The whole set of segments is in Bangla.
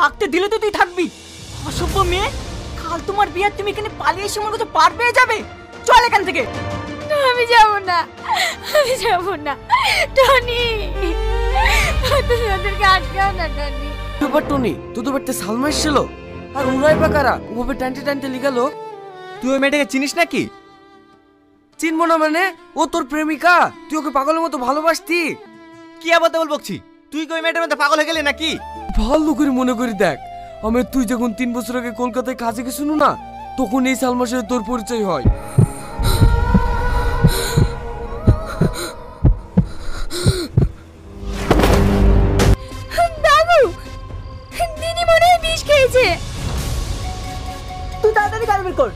থাকতে দিলে তো তুই থাকবি। অসভ্য মেয়ে, কাল তোমার বিয়ে, তুমি এখানে পালিয়ে এসে আমার কাছে পার পেয়ে যাবে। চল এখান থেকে। আমি যাব না, আমি যাব না টনি, তুমি ওদেরকে আটকাও না টনি। ব্যাপার টনি, তোদের বাড়িতে সালমা এসেছিল আর উড়াই বা কারা ওভাবে টানতে টানতে লিগালো? তুই ওই মেয়েটাকে চিনিস নাকি? চিনবো না মানে? ও তোর প্রেমিকা, তুই ওকে পাগলের মতো ভালোবাসতি। কি আবার বল বকছি? তুই কি ওই মেয়েটার মধ্যে পাগল হয়ে গেলি নাকি? ভালো করে মনে করি দেখ, আমি তুই যখন 3 বছর আগে কলকাতায় কাজে গেছিল না, তখন এই সালমার সাথে তোর পরিচয় হয়। বাবু, দিদি মনে হয় বিষ খেয়েছে। তুই তাড়াতাড়ি গাল বের কর।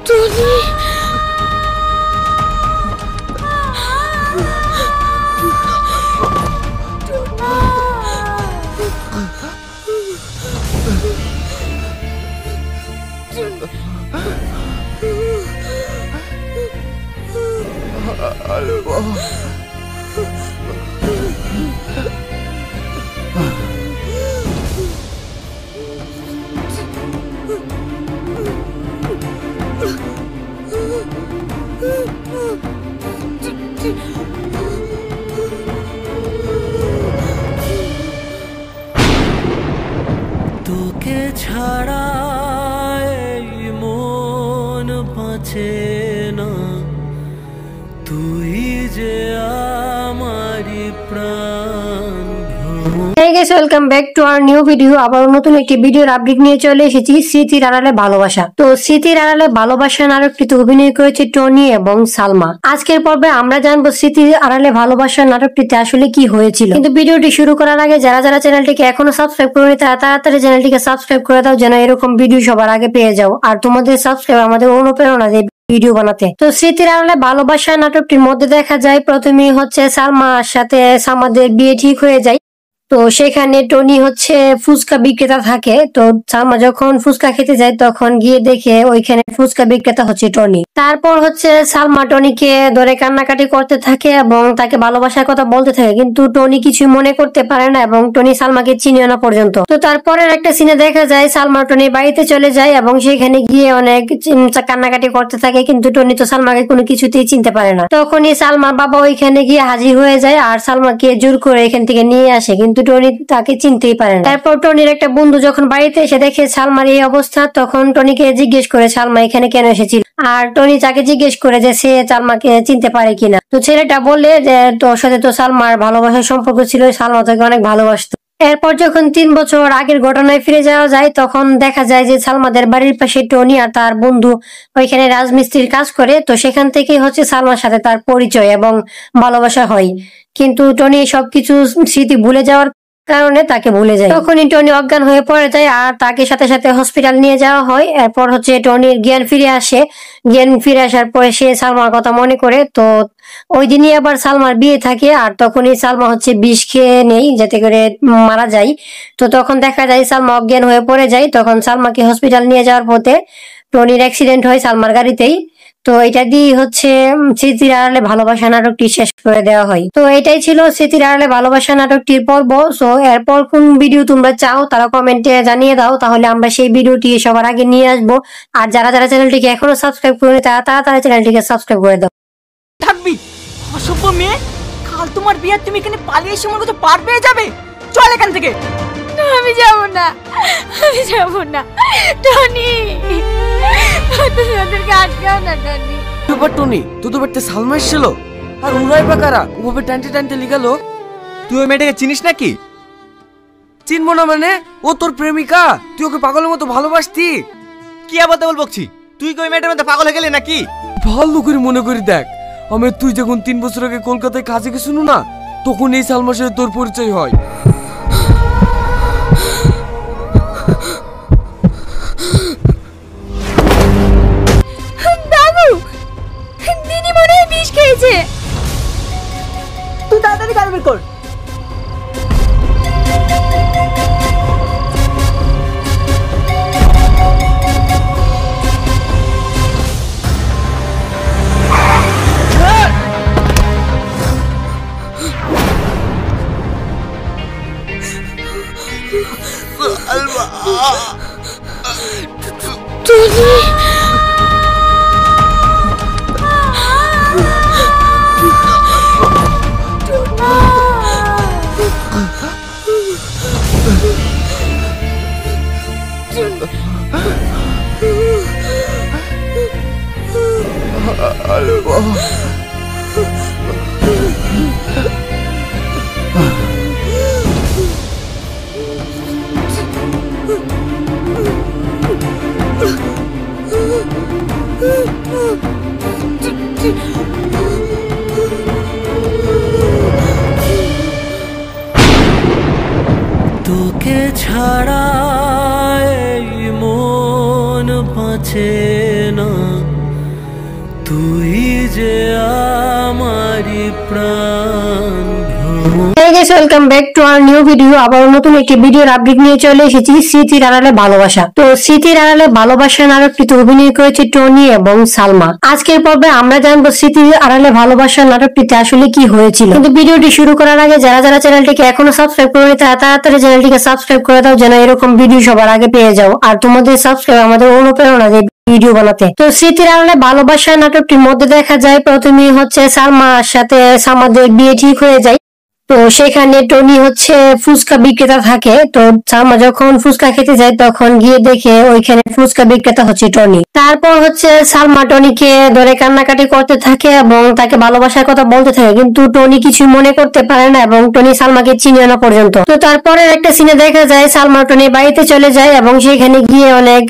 টনি, তোকে ছাড়া এই মন বাঁচে না, তুই যে আমারি প্রাণ। Hey guys, welcome back to our new video. আবার নতুন একটি ভিডিওর আপডেট নিয়ে চলে এসেছি স্মৃতির আড়ালে ভালোবাসা। তো স্মৃতির আড়ালে ভালোবাসা নাটকটিতে অভিনয় করেছে টনি এবং সালমা। আজকের পর্বে আমরা জানবো স্মৃতির আড়ালে ভালোবাসা নাটকটিতে আসলে কি হয়েছিল। কিন্তু ভিডিওটি শুরু করার আগে যারা যারা চ্যানেলটিকে এখনো সাবস্ক্রাইব করেনি তারা তাড়াতাড়ি চ্যানেলটিকে সাবস্ক্রাইব করে দাও, যেন এরকম ভিডিও সবার আগে পেয়ে যাও। আর তোমাদের সাবস্ক্রাইব আমাদের অনুপ্রেরণা দেবে ভিডিও বানাতে। তো স্মৃতির আড়ালে ভালোবাসা নাটকটির মধ্যে দেখা যায় প্রথমেই হচ্ছে সালমার সাথে সালমাদের বিয়ে ঠিক হয়ে যায়। তো সেখানে টনি হচ্ছে ফুচকা বিক্রেতা থাকে। তো সালমা যখন ফুচকা খেতে যায় তখন গিয়ে দেখে ওইখানে ফুচকা বিক্রেতা হচ্ছে টনি। তারপর হচ্ছে সালমা টনিকে ধরে কান্নাকাটি করতে থাকে এবং তাকে ভালোবাসার কথা বলতে থাকে, কিন্তু টনি কিছু মনে করতে পারে না এবং টনি সালমাকে চিনিও না পর্যন্ত। তো তারপরের একটা সিনে দেখা যায় সালমা টনির বাড়িতে চলে যায় এবং সেখানে গিয়ে অনেক কান্নাকাটি করতে থাকে, কিন্তু টনি তো সালমাকে কোনো কিছুতেই চিনতে পারে না। তখনই সালমার বাবা ওইখানে গিয়ে হাজির হয়ে যায় আর সালমাকে জোর করে এখান থেকে নিয়ে আসে, কিন্তু টনি তাকে চিনতেই পারে না। তারপর টনির একটা বন্ধু যখন বাড়িতে এসে দেখে সালমার এই অবস্থা, তখন টনিকে জিজ্ঞেস করে সালমা এখানে কেন এসেছিল। আর টনি তাকে জিজ্ঞেস করে যে সে সালমাকে চিনতে পারে কিনা। তো ছেলেটা বলে যে তোর সাথে তো সালমার ভালোবাসার সম্পর্ক ছিল, সালমা তাকে অনেক ভালোবাসতো। এরপর যখন 3 বছর আগের ঘটনায় ফিরে যাওয়া যায় তখন দেখা যায় যে সালমাদের বাড়ির পাশে টনি আর তার বন্ধু ওইখানে রাজমিস্ত্রির কাজ করে। তো সেখান থেকে হচ্ছে সালমার সাথে তার পরিচয় এবং ভালোবাসা হয়, কিন্তু টনি সবকিছু স্মৃতি ভুলে যাওয়ার কারণে তাকে ভুলে যায়। তখনই টনি অজ্ঞান হয়ে পড়ে যায় আর তাকে সাথে সাথে হসপিটাল নিয়ে যাওয়া হয়। এরপর হচ্ছে টনির জ্ঞান ফিরে আসে। জ্ঞান ফিরে আসার পরে সে সালমার কথা মনে করে। তো ওই দিনই আবার সালমার বিয়ে থাকে আর তখনই সালমা হচ্ছে বিষ খেয়ে নেই যাতে করে মারা যায়। তো তখন দেখা যায় সালমা অজ্ঞান হয়ে পড়ে যায়। তখন সালমাকে হসপিটাল নিয়ে যাওয়ার পথে টনির অ্যাক্সিডেন্ট হয় সালমার গাড়িতেই। তো এটা দিয়ে হচ্ছে স্মৃতির আড়ালে ভালোবাসা নাটকটি শেষ করে দেওয়া হয়। তো এটাই ছিল স্মৃতির আড়ালে ভালোবাসা নাটকটির পর্ব। সো এরপর কোন ভিডিও তোমরা চাও তারা কমেন্টে জানিয়ে দাও, তাহলে আমরা সেই ভিডিওটি সবার আগে নিয়ে আসবো। আর যারা যারা চ্যানেলটিকে এখনো সাবস্ক্রাইব করেনি তারা তাড়াতাড়ি চ্যানেলটিকে সাবস্ক্রাইব করে দাও। থাকবি। অসভ্য মেয়ে, কাল তোমার বিয়ে, তুমি এখানে পালিয়ে এসে আমার কাছে পার পেয়ে যাবে। চল এখান থেকে। আমি যাব না, আমি যাব না টনি, তুমি ওদেরকে আটকাও না টনি। ব্যাপার টনি, তোদের বাড়িতে সালমা এসেছিল আর উড়াই বা কারা ওভাবে টানতে টানতে লিগালো? তুই ওই মেয়েটাকে চিনিস নাকি? চিনবো না মানে? ও তোর প্রেমিকা, তুই ওকে পাগলের মতো ভালোবাসতি। কি আবার বকছি? তুই কি ওই মেয়েটার মধ্যে পাগল হয়ে গেলি নাকি? ভালো করে মনে করি দেখ, আমি তুই যখন 3 বছর আগে কলকাতায় কাজে গেছিল না, তখন এই সালমার সাথে তোর পরিচয় হয়। বাবু, দিদি মনে হয় বিষ খেয়েছে। কর। তোকে ছাড়া এই মন বাঁচে না, তুই যে আমারি প্রাণ। Welcome back to our new video. আবার নতুন একটি ভিডিওর আপডেট নিয়ে চলে এসেছি স্মৃতির আড়ালে ভালোবাসা। তো স্মৃতির আড়ালে ভালোবাসা নাটকটিতে অভিনয় করেছে টনি এবং সালমা। আজকের পর্বে আমরা জানবো স্মৃতির আড়ালে ভালোবাসা নাটকটিতে আসলে কি হয়েছিল। কিন্তু ভিডিওটি শুরু করার আগে যারা যারা চ্যানেলটিকে এখনো সাবস্ক্রাইব করেনি তারা তাড়াতাড়ি চ্যানেলটিকে সাবস্ক্রাইব করে দাও, যেন এরকম ভিডিও সবার আগে পেয়ে যাও। আর তোমাদের সাবস্ক্রাইব আমাদের অনুপ্রেরণা দেবে ভিডিও বানাতে। তো স্মৃতির আড়ালে ভালোবাসা নাটকটির মধ্যে দেখা যায় প্রথমে হচ্ছে সালমার সাথে সালমাদের বিয়ে ঠিক হয়ে যায়। তো সেখানে টনি হচ্ছে ফুচকা বিক্রেতা থাকে। তো সালমা যখন ফুচকা খেতে যায় তখন গিয়ে দেখে ওইখানে ফুচকা বিক্রেতা হচ্ছে টনি। তারপর হচ্ছে সালমা টনিকে ধরে কান্নাকাটি করতে থাকে এবং তাকে ভালোবাসার কথা বলতে থাকে, কিন্তু টনি কিছু মনে করতে পারে না এবং টনি সালমাকে চিনে না পর্যন্ত। তো তারপরে একটা সিনে দেখা যায় সালমা টনি বাড়িতে চলে যায় এবং সেখানে গিয়ে অনেক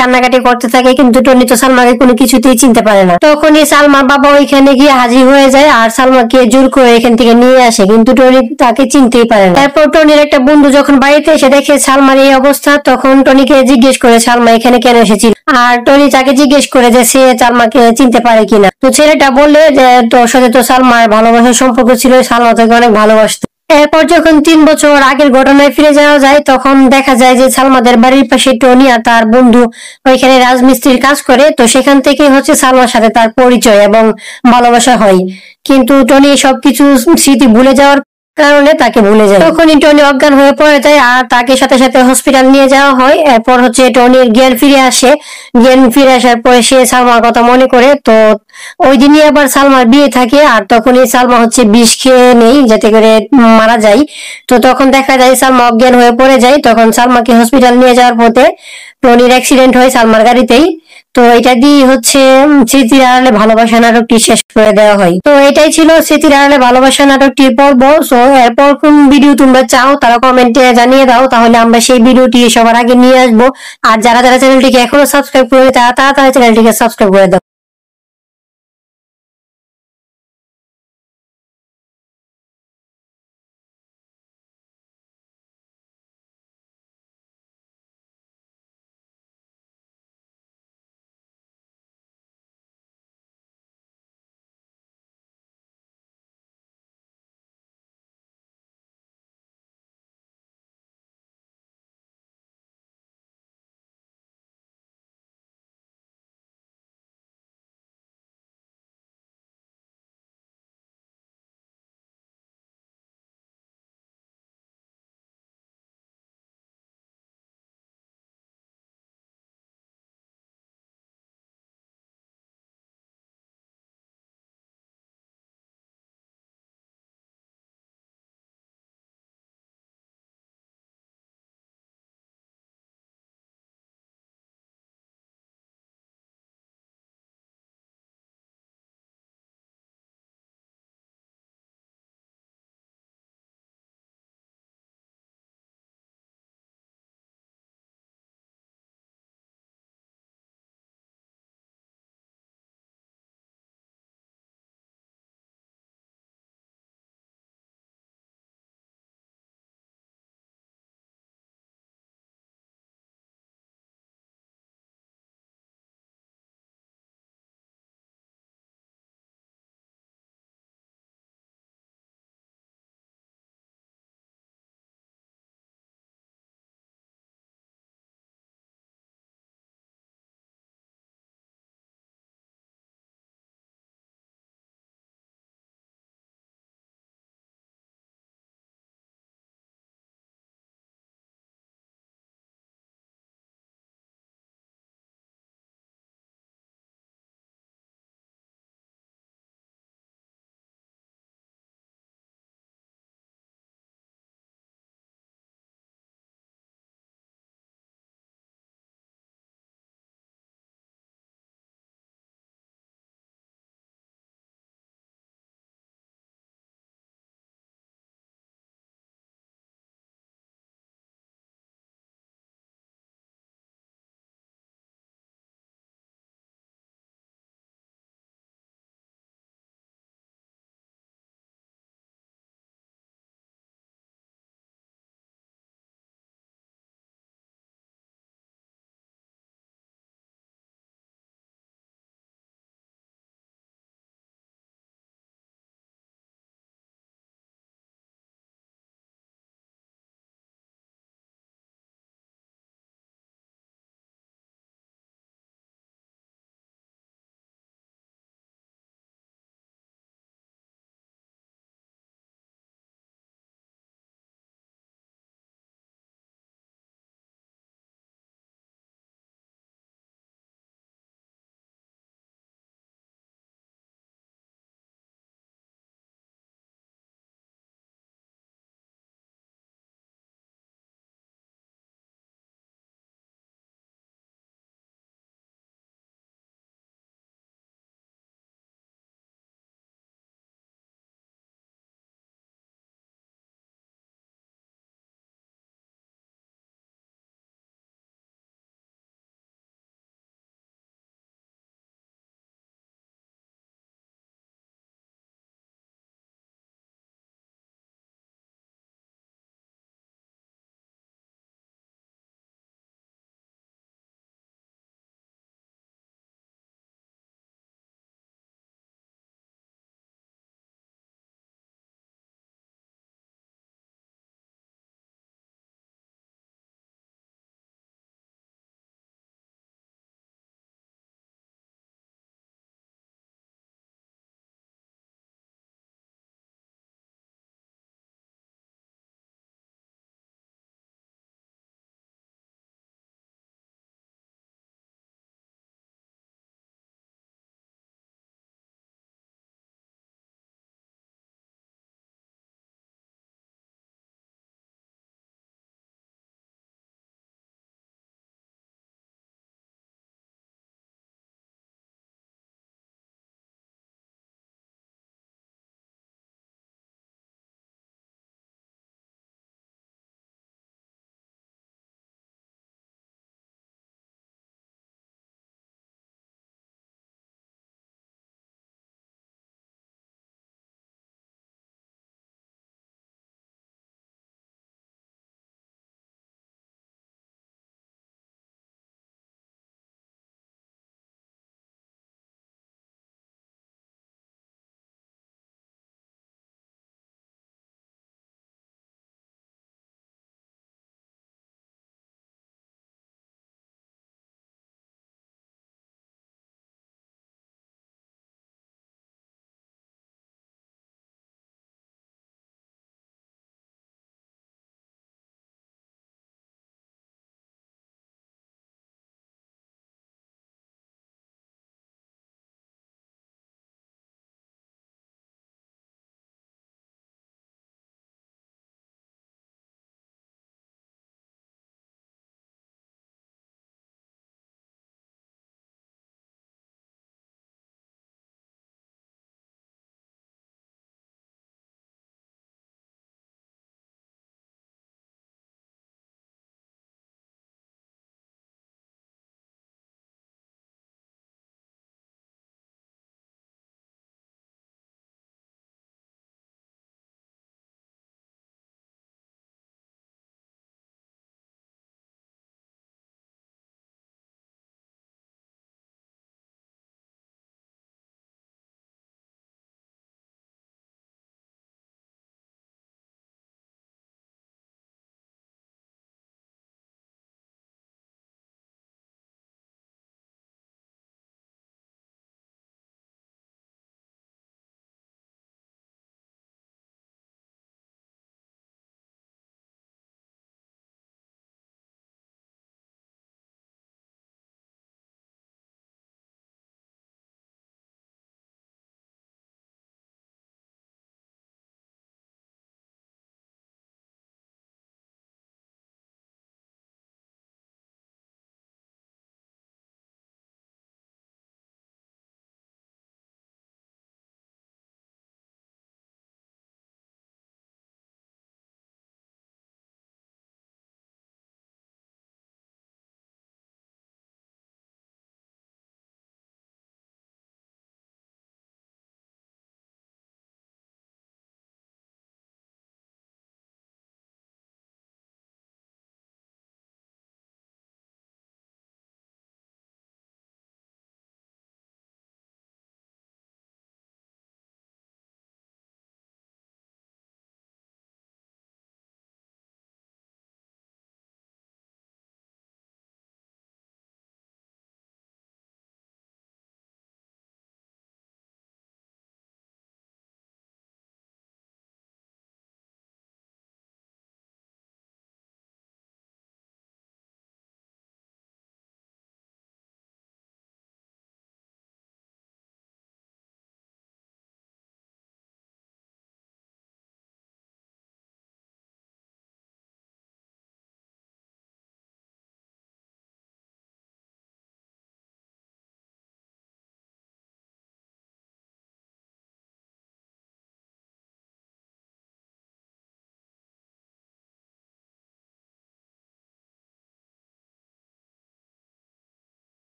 কান্নাকাটি করতে থাকে, কিন্তু টনি তো সালমাকে কোনো কিছুতেই চিনতে পারে না। তখনই সালমার বাবা ওইখানে গিয়ে হাজির হয়ে যায় আর সালমাকে জোর করে এখান থেকে নিয়ে আসে, কিন্তু টনি তাকে চিনতেই পারে না। তারপর টনির একটা বন্ধু যখন বাড়িতে এসে দেখে সালমার এই অবস্থা, তখন টনিকে জিজ্ঞেস করে সালমা এখানে কেন এসেছিল। আর টনি তাকে জিজ্ঞেস করে যে সে সালমাকে চিনতে পারে কিনা। তো ছেলেটা বললে যে তোর সাথে তো সালমার ভালোবাসার সম্পর্ক ছিল, সালমা তাকে অনেক ভালোবাসতো। এরপর যখন 3 বছর আগের ঘটনায় ফিরে যাওয়া যায় তখন দেখা যায় যে সালমাদের বাড়ির পাশে টনি আর তার বন্ধু ওইখানে রাজমিস্ত্রির কাজ করে। তো সেখান থেকে হচ্ছে সালমার সাথে তার পরিচয় এবং ভালোবাসা হয়, কিন্তু টনি সবকিছু স্মৃতি ভুলে যাওয়ার কারণে তাকে ভুলে যায়। তখনই টনি অজ্ঞান হয়ে পড়ে যায় আর তাকে সাথে সাথে হসপিটাল নিয়ে যাওয়া হয়। এরপর হচ্ছে টনির জ্ঞান ফিরে আসে। জ্ঞান ফিরে আসার পরে সে সালমার কথা মনে করে। তো ওই দিনই আবার সালমার বিয়ে থাকে আর তখনই সালমা হচ্ছে বিষ খেয়ে নেই যাতে করে মারা যায়। তো তখন দেখা যায় সালমা অজ্ঞান হয়ে পড়ে যায়। তখন সালমাকে হসপিটাল নিয়ে যাওয়ার পথে টনির অ্যাক্সিডেন্ট হয় সালমার গাড়িতেই। তো এটা দিয়ে হচ্ছে স্মৃতির আড়ালে ভালোবাসা নাটকটি শেষ করে দেওয়া হয়। তো এটাই ছিল স্মৃতির আড়ালে ভালোবাসা নাটকটির পর্ব। সো এরপর কোন ভিডিও তোমরা চাও তারা কমেন্টে জানিয়ে দাও, তাহলে আমরা সেই ভিডিওটি সবার আগে নিয়ে আসবো। আর যারা যারা চ্যানেলটিকে এখনো সাবস্ক্রাইব করে তারা তাড়াতাড়ি চ্যানেলটিকে সাবস্ক্রাইব করে দাও।